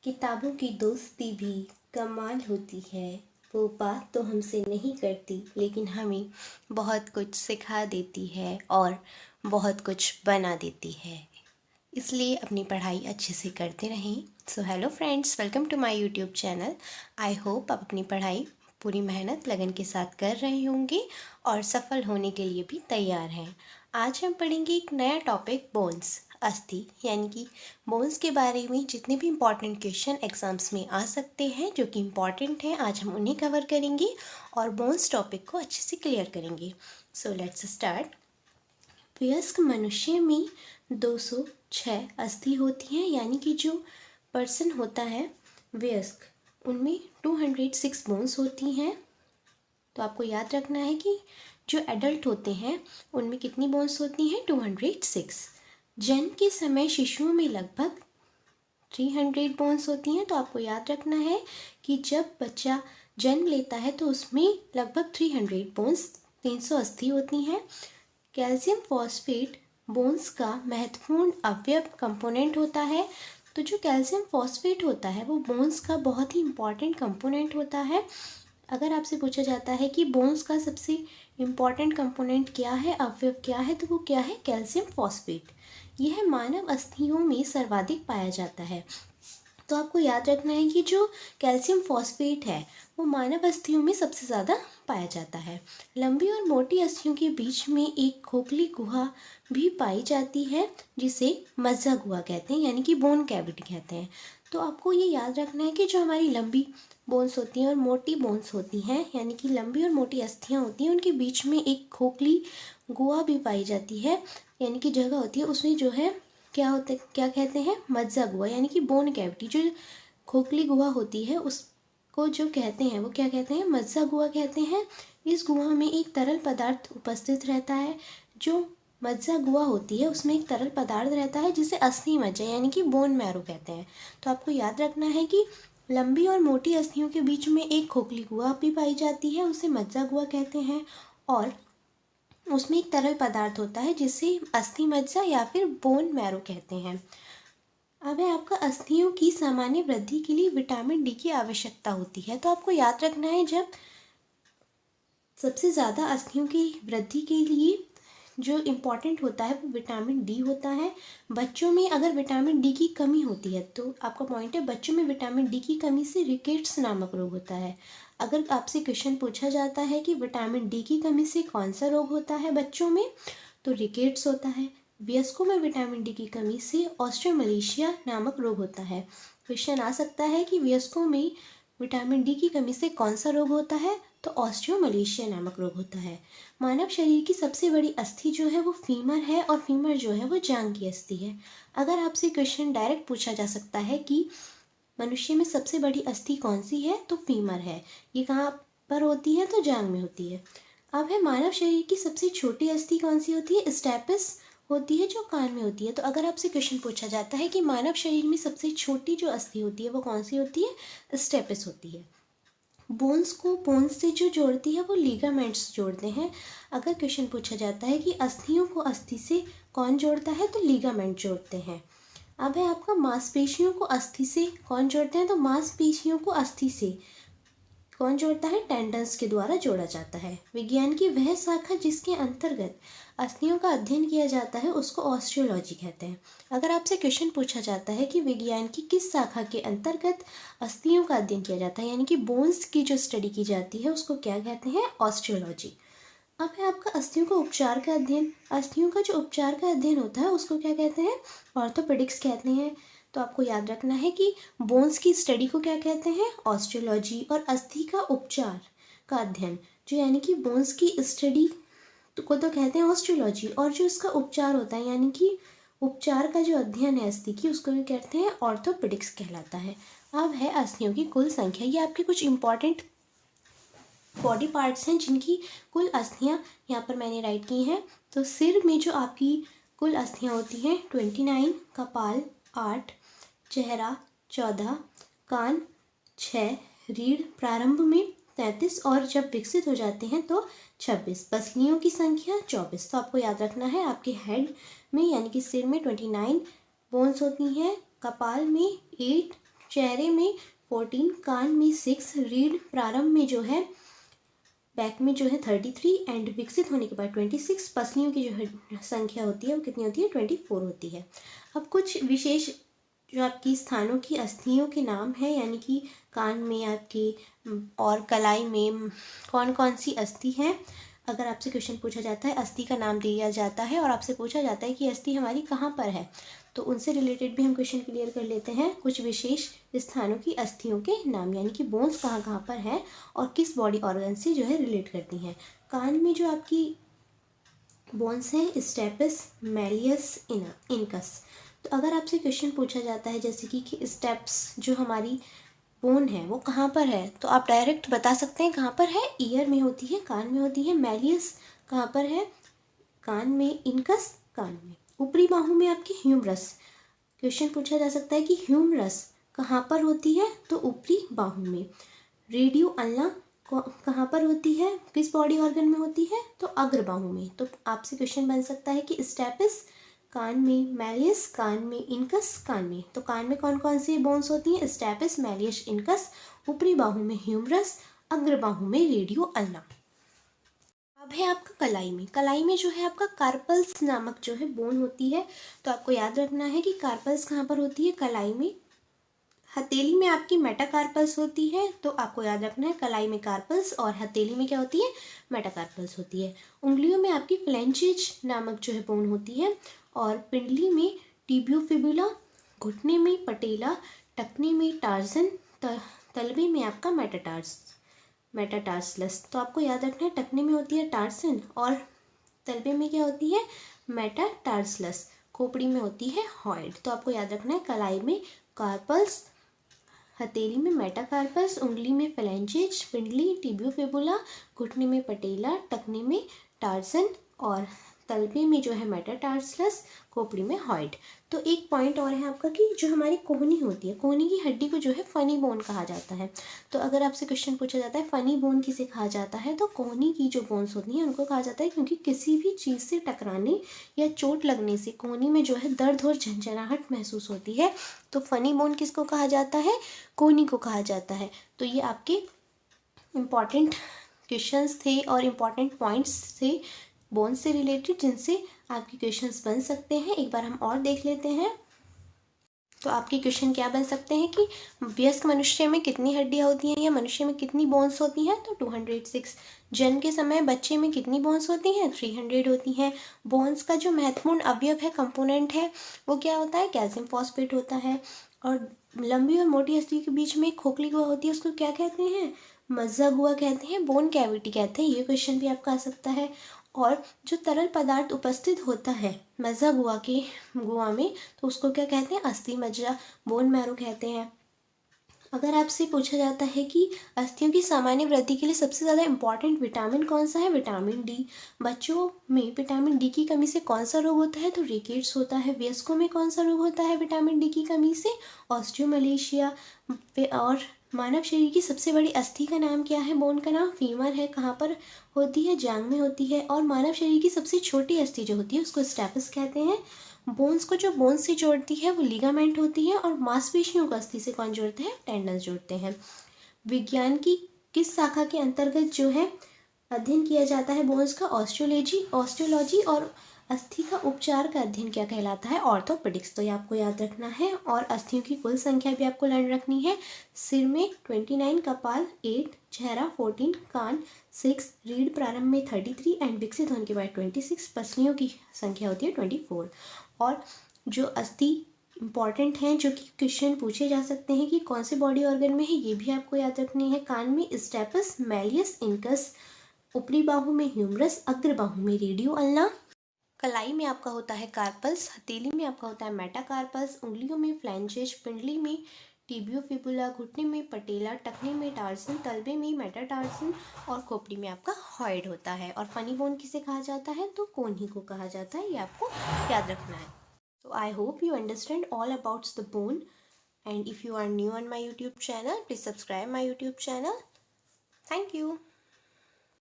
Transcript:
किताबों की दोस्ती भी कमाल होती है। वो बात तो हमसे नहीं करती, लेकिन हमें बहुत कुछ सिखा देती है और बहुत कुछ बना देती है। इसलिए अपनी पढ़ाई अच्छे से करते रहें। So hello friends, welcome to my YouTube channel. I hope आप अपनी पढ़ाई पूरी मेहनत लगन के साथ कर रहे होंगे और सफल होने के लिए भी तैयार हैं। आज हम पढ़ेंगे एक नया टॉपिक, बोन्स, अस्थि, यानी कि बोन्स के बारे में जितने भी इम्पॉर्टेंट क्वेश्चन एग्जाम्स में आ सकते हैं, जो कि इम्पॉर्टेंट हैं, आज हम उन्हें कवर करेंगे और बोन्स टॉपिक को अच्छे से क्लियर करेंगे। So let's start. वयस्क मनुष्य में 206 अस्थि होती हैं, यानी कि जो पर्सन होता है वयस्क, उनमें 206 बोन्स होती हैं। तो आपको याद रखना है कि जो एडल्ट होते हैं उनमें कितनी बोन्स होती हैं, 206। जन्म के समय शिशुओं में लगभग 300 बोन्स होती हैं। तो आपको याद रखना है कि जब बच्चा जन्म लेता है तो उसमें लगभग 300 बोन्स, 300 अस्थि होती हैं। कैल्शियम फॉस्फेट बोन्स का महत्वपूर्ण अवयव कंपोनेंट होता है। तो जो कैल्शियम फॉस्फेट होता है वो बोन्स का बहुत ही इम्पॉर्टेंट कंपोनेंट होता है। अगर आपसे पूछा जाता है कि बोन्स का सबसे इम्पॉर्टेंट कंपोनेंट क्या है, अवयव क्या है, तो वो क्या है, कैल्शियम फॉस्फेट। यह मानव अस्थियों में सर्वाधिक पाया जाता है। तो आपको याद रखना है कि जो कैल्शियम फॉस्फेट है वो मानव अस्थियों में सबसे ज़्यादा पाया जाता है। लंबी और मोटी अस्थियों के बीच में एक खोखली गुहा भी पाई जाती है, जिसे मज्जा गुहा कहते हैं, यानी कि बोन कैविटी कहते हैं। तो आपको ये याद रखना है कि जो हमारी लंबी बोन्स होती हैं और मोटी बोन्स होती हैं, यानी कि लंबी और मोटी अस्थियाँ होती हैं, उनके बीच में एक खोखली गुहा भी पाई जाती है, यानी कि जगह होती है, उसमें जो है क्या होता है, क्या कहते हैं, मज्जा गुहा, यानी कि बोन कैविटी। जो खोखली गुहा होती है उसको जो कहते हैं वो क्या कहते हैं, मज्जा गुहा कहते हैं। इस गुहा में एक तरल पदार्थ उपस्थित रहता है। जो मज्जा गुहा होती है उसमें एक तरल पदार्थ रहता है जिसे अस्थि मज्जा यानी कि बोन मैरो कहते हैं। तो आपको याद रखना है कि लंबी और मोटी अस्थियों के बीच में एक खोखली गुहा भी पाई जाती है, उसे मज्जा गुहा कहते हैं, और उसमें एक तरल पदार्थ होता है जिसे अस्थि मज्जा या फिर बोन मैरो कहते हैं। अब है आपका अस्थियों की सामान्य वृद्धि के लिए विटामिन डी की आवश्यकता होती है। तो आपको याद रखना है, जब सबसे ज़्यादा अस्थियों की वृद्धि के लिए जो इम्पॉर्टेंट होता है वो विटामिन डी होता है। बच्चों में अगर विटामिन डी की कमी होती है, तो आपका पॉइंट है, बच्चों में विटामिन डी की कमी से रिकेट्स नामक रोग होता है। अगर आपसे क्वेश्चन पूछा जाता है कि विटामिन डी की कमी से कौन सा रोग होता है बच्चों में, तो रिकेट्स होता है। वयस्कों में विटामिन डी की कमी से ऑस्टियोमलेशिया नामक रोग होता है। क्वेश्चन आ सकता है कि वयस्कों में विटामिन डी की कमी से कौन सा रोग होता है, तो ऑस्टियोमलेशिया नामक रोग होता है। मानव शरीर की सबसे बड़ी अस्थि जो है वो फीमर है, और फीमर जो है वो जांघ की अस्थि है। अगर आपसे क्वेश्चन डायरेक्ट पूछा जा सकता है कि मनुष्य में सबसे बड़ी अस्थि कौन सी है, तो फीमर है। ये कहाँ पर होती है, तो जांघ में होती है। अब है मानव शरीर की सबसे छोटी अस्थि कौन सी होती है, स्टेपिस होती है, जो कान में होती है। तो अगर आपसे क्वेश्चन पूछा जाता है कि मानव शरीर में सबसे छोटी जो अस्थि होती है वो कौन सी होती है, स्टेपिस होती है। बोन्स को बोन्स से जो जोड़ती है वो लिगामेंट्स जोड़ते हैं। अगर क्वेश्चन पूछा जाता है कि अस्थियों को अस्थि से कौन जोड़ता है, तो लिगामेंट जोड़ते हैं। अब है आपका मांसपेशियों को अस्थि से कौन जोड़ते हैं, तो मांसपेशियों को अस्थि से कौन जोड़ता है, टेंडन्स के द्वारा जोड़ा जाता है। विज्ञान की वह शाखा जिसके अंतर्गत अस्थियों का अध्ययन किया जाता है उसको ऑस्टियोलॉजी कहते हैं। अगर आपसे क्वेश्चन पूछा जाता है कि विज्ञान की किस शाखा के अंतर्गत अस्थियों का अध्ययन किया जाता है, यानी कि बोन्स की जो स्टडी की जाती है उसको क्या कहते हैं, ऑस्टियोलॉजी। अब है आपका अस्थियों का उपचार का अध्ययन। अस्थियों का जो उपचार का अध्ययन होता है उसको क्या कहते हैं, ऑर्थोपेडिक्स कहते हैं। तो आपको याद रखना है कि बोन्स की स्टडी को क्या कहते हैं, ऑस्टियोलॉजी, और अस्थि का उपचार का अध्ययन जो यानी कि बोन्स की स्टडी को तो कहते हैं ऑस्टियोलॉजी, और जो इसका उपचार होता है यानी कि उपचार का जो अध्ययन है अस्थि की, उसको भी कहते हैं ऑर्थोपेडिक्स कहलाता है। अब है अस्थियों की कुल संख्या। ये आपके कुछ इंपॉर्टेंट बॉडी पार्ट्स हैं जिनकी कुल अस्थियां यहाँ पर मैंने राइट की हैं। तो सिर में जो आपकी कुल अस्थियां होती हैं 29, कपाल 8, चेहरा 14, कान 6, रीढ़ प्रारंभ में 33 और जब विकसित हो जाते हैं तो 26, पसलियों की संख्या 24। तो आपको याद रखना है आपके हेड में यानी कि सिर में 29 बोन्स होती हैं, कपाल में 8, चेहरे में 14, कान में 6, रीढ़ प्रारंभ में जो है बैक में जो है 33 एंड विकसित होने के बाद 26, पसलियों की जो है संख्या होती है वो कितनी होती है 24 होती है। अब कुछ विशेष जो आपकी स्थानों की अस्थियों के नाम है, यानी कि कान में आपकी और कलाई में कौन कौन सी अस्थि है। अगर आपसे क्वेश्चन पूछा जाता है, अस्थि का नाम दिया जाता है और आपसे पूछा जाता है कि अस्थि हमारी कहाँ पर है, तो उनसे रिलेटेड भी हम क्वेश्चन क्लियर कर लेते हैं। कुछ विशेष स्थानों की अस्थियों के नाम, यानी कि बोन्स कहाँ कहाँ पर है और किस बॉडी ऑर्गन से जो है रिलेट करती हैं। कान में जो आपकी बोन्स हैं स्टेपस, मैलियस, इनकस। तो अगर आपसे क्वेश्चन पूछा जाता है जैसे कि स्टेप्स जो हमारी बोन है वो कहाँ पर है, तो आप डायरेक्ट बता सकते हैं कहाँ पर है, ईयर में होती है, कान में होती है। मैलियस कहाँ पर है, कान में। इनकस कान में। ऊपरी बाहु में आपकी ह्यूमरस, क्वेश्चन पूछा जा सकता है कि ह्यूमरस कहाँ पर होती है, तो ऊपरी बाहु में। रेडियो अल्ना कहाँ पर होती है, किस बॉडी ऑर्गन में होती है, तो अग्र बाहु में। तो आपसे क्वेश्चन बन सकता है कि स्टेपिस कान में, मैलियस कान में, इनकस कान में। तो कान में कौन कौन सी बोन्स होती हैं, स्टेपिस, मैलियस, इनकस। ऊपरी बाहु में ह्यूमरस, अग्र बाहु में रेडियो अल्ना। अब है आपका कलाई में। कलाई में जो है आपका कार्पल्स नामक जो है बोन होती है। तो आपको याद रखना है कि कार्पल्स कहाँ पर होती है, कलाई में। हथेली में आपकी मेटाकार्पल्स होती है, तो आपको याद रखना है कलाई में कार्पल्स और हथेली में क्या होती है, मेटाकार्पल्स होती है। उंगलियों में आपकी फ्लेंचेज नामक जो है बोन होती है और पिंडली में टिबियोफिबुला, घुटने में पटेला, टखने में टार्जन, तलवे में आपका मेटाटार्सलस। तो आपको याद रखना है टखने में होती है टार्सन और तलवे में क्या होती है, मेटाटार्सलस। खोपड़ी में होती है हॉइड। तो आपको याद रखना है कलाई में कार्पल्स, हथेली में मेटाकार्पस, उंगली में फ्लेंचेज, पिंडली टिबियोफिबुला, घुटने में पटेला, टखने में टार्सन और तलवे में जो है मेटाटार्सलस, खोपड़ी में हॉइड। तो एक पॉइंट और है आपका कि जो हमारी कोहनी होती है, कोहनी की हड्डी को जो है फनी बोन कहा जाता है। तो अगर आपसे क्वेश्चन पूछा जाता है फनी बोन किसे कहा जाता है, तो कोहनी की जो बोन्स होती हैं उनको कहा जाता है, क्योंकि किसी भी चीज़ से टकराने या चोट लगने से कोहनी में जो है दर्द और झंझनाहट महसूस होती है। तो फनी बोन किसको कहा जाता है, कोहनी को कहा जाता है। तो ये आपके इम्पॉर्टेंट क्वेश्चंस थे और इम्पॉर्टेंट पॉइंट्स थे बोन से रिलेटेड, जिनसे आपके क्वेश्चंस बन सकते हैं। एक बार हम और देख लेते हैं। तो आपके क्वेश्चन क्या बन सकते हैं कि वयस्क मनुष्य में कितनी हड्डियां होती हैं या मनुष्य में कितनी बोन्स होती हैं, तो 206। जन्म के समय बच्चे में कितनी बोन्स होती हैं, 300 होती हैं। बोन्स का जो महत्वपूर्ण अवयव है, कंपोनेंट है, वो क्या होता है, कैल्शियम फॉस्फेट होता है। और लंबी और मोटी अस्थि के बीच में एक खोखली गुहा होती है, उसको क्या कहते हैं, मज्जा गुहा कहते हैं, बोन कैविटी कहते हैं। ये क्वेश्चन भी आपका आ सकता है। और जो तरल पदार्थ उपस्थित होता है मज्जा गुहा में, तो उसको क्या कहते हैं, अस्थि मज्जा, बोन मैरो कहते हैं। अगर आपसे पूछा जाता है कि अस्थियों की सामान्य वृद्धि के लिए सबसे ज़्यादा इंपॉर्टेंट विटामिन कौन सा है, विटामिन डी। बच्चों में विटामिन डी की कमी से कौन सा रोग होता है, तो रिकेट्स होता है। वयस्कों में कौन सा रोग होता है विटामिन डी की कमी से, ऑस्टियोमलेशिया। और मानव शरीर की सबसे बड़ी अस्थि का नाम क्या है, बोन का नाम फीमर है। कहाँ पर होती है, जांग में होती है। और मानव शरीर की सबसे छोटी अस्थि जो होती है उसको स्टेपस कहते हैं। बोन्स को जो बोन्स से जोड़ती है वो लिगामेंट होती है। और मांसपेशियों को अस्थि से कौन जोड़ते हैं, टेंडन्स जोड़ते हैं। विज्ञान की किस शाखा के अंतर्गत जो है अध्ययन किया जाता है बोन्स का, ऑस्टियोलॉजी। और अस्थि का उपचार का अध्ययन क्या कहलाता है, ऑर्थोपेडिक्स। तो ये आपको याद रखना है। और अस्थियों की कुल संख्या भी आपको लर्न रखनी है। सिर में 29, कपाल 8, चेहरा 14, कान 6, रीढ़ प्रारंभ में 33 एंड विकसित होने के बाद 26, पसलियों की संख्या होती है 24। और जो अस्थि इंपॉर्टेंट हैं जो कि क्वेश्चन पूछे जा सकते हैं कि कौन से बॉडी ऑर्गन में है, ये भी आपको याद रखनी है। कान में स्टेपस, मैलियस, इनकस। ऊपरी बाहु में ह्यूमरस, अग्र बाहु में रेडियो अल्ना। कलाई में आपका होता है कार्पल्स, हथेली में आपका होता है मेटाकार्पल्स, उंगलियों में फ्लैंचेज, पिंडली में टिबियोफिबुला, घुटने में पटेला, टखने में टार्सन, तलवे में मेटाटार्सन और खोपड़ी में आपका हॉइड होता है। और फनी बोन किसे कहा जाता है, तो कोहनी को कहा जाता है। ये आपको याद रखना है। So I hope you understand all about the bone, and if you are new on my YouTube channel, please subscribe my YouTube channel. Thank you.